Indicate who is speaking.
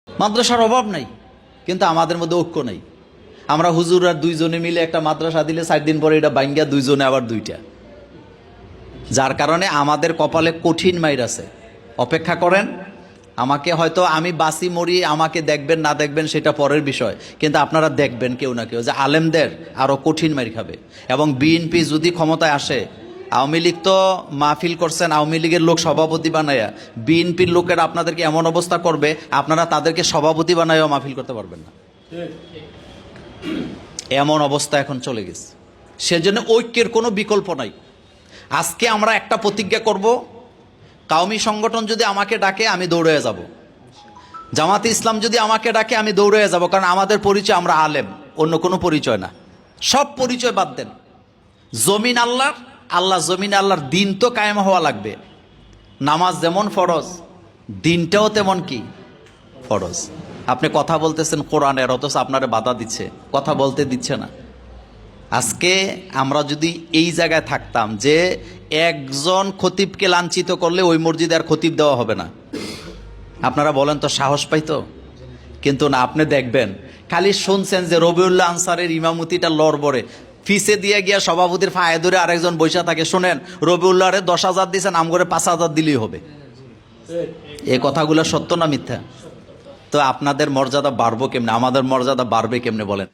Speaker 1: মাদ্রাসার অভাব নাই, কিন্তু আমাদের মধ্যে ঐক্য নেই। আমরা হুজুর আর দুইজনে মিলে একটা মাদ্রাসা দিলে 4 দিন পরে এটা বাইঙ্গা দুইজনে আবার দুইটা, যার কারণে আমাদের কপালে কঠিন মাইর আছে। অপেক্ষা করেন, আমাকে হয়তো আমি বাসি মরি, আমাকে দেখবেন না দেখবেন সেটা পরের বিষয়, কিন্তু আপনারা দেখবেন কেউ না কেউ যে আলেমদের আরও কঠিন মাইর খাবে। এবং বিএনপি যদি ক্ষমতায় আসে, আওয়ামী লীগ তো মাহফিল করছেন, আওয়ামী লীগের লোক সভাপতি বানায়া, বিএনপির লোকের আপনাদেরকে এমন অবস্থা করবে আপনারা তাদেরকে সভাপতি বানায়ও মাহফিল করতে পারবেন না। এমন অবস্থা এখন চলে গেছে। সেজন্য ঐক্যের কোনো বিকল্প নাই। আজকে আমরা একটা প্রতিজ্ঞা করব, কাওমি সংগঠন যদি আমাকে ডাকে আমি দৌড়ে যাব, জামাতে ইসলাম যদি আমাকে ডাকে আমি দৌড়ে যাব, কারণ আমাদের পরিচয় আমরা আলেম, অন্য কোনো পরিচয় না। সব পরিচয় বাদ দেন, জমিন আল্লাহর, আল্লাহ জমিন আল্লাহর, দিন তো কায়েম হওয়া লাগবে। নামাজ যেমন ফরজ, দিনটাও তেমন কি ফরজ। আপনি কথা বলতেছেন কোরআনের, অথচ আপনারে বাধা দিচ্ছে, কথা বলতে দিচ্ছে না। আজকে আমরা যদি এই জায়গায় থাকতাম যে একজন খতিবকে লাঞ্ছিত করলে ওই মসজিদে আর খতিব দেওয়া হবে না, আপনারা বলেন তো সাহস পাইতো? কিন্তু না, আপনি দেখবেন খালি শুনছেন যে রবিউল্লাহ আনসারের ইমামতিটা লড়বড়ে, ফিসে দিয়ে গিয়া সভাপতির ফায়ে ধরে আরেকজন বৈশা থাকে, শোনেন রবিউল্লাহরে 10,000 দিয়েছেন, আমগরে 5,000 দিলেই হবে। এই কথাগুলো সত্য না মিথ্যা? তো আপনাদের মর্যাদা বাড়বো কেমনে, আমাদের মর্যাদা বাড়বে কেমনে বলেন?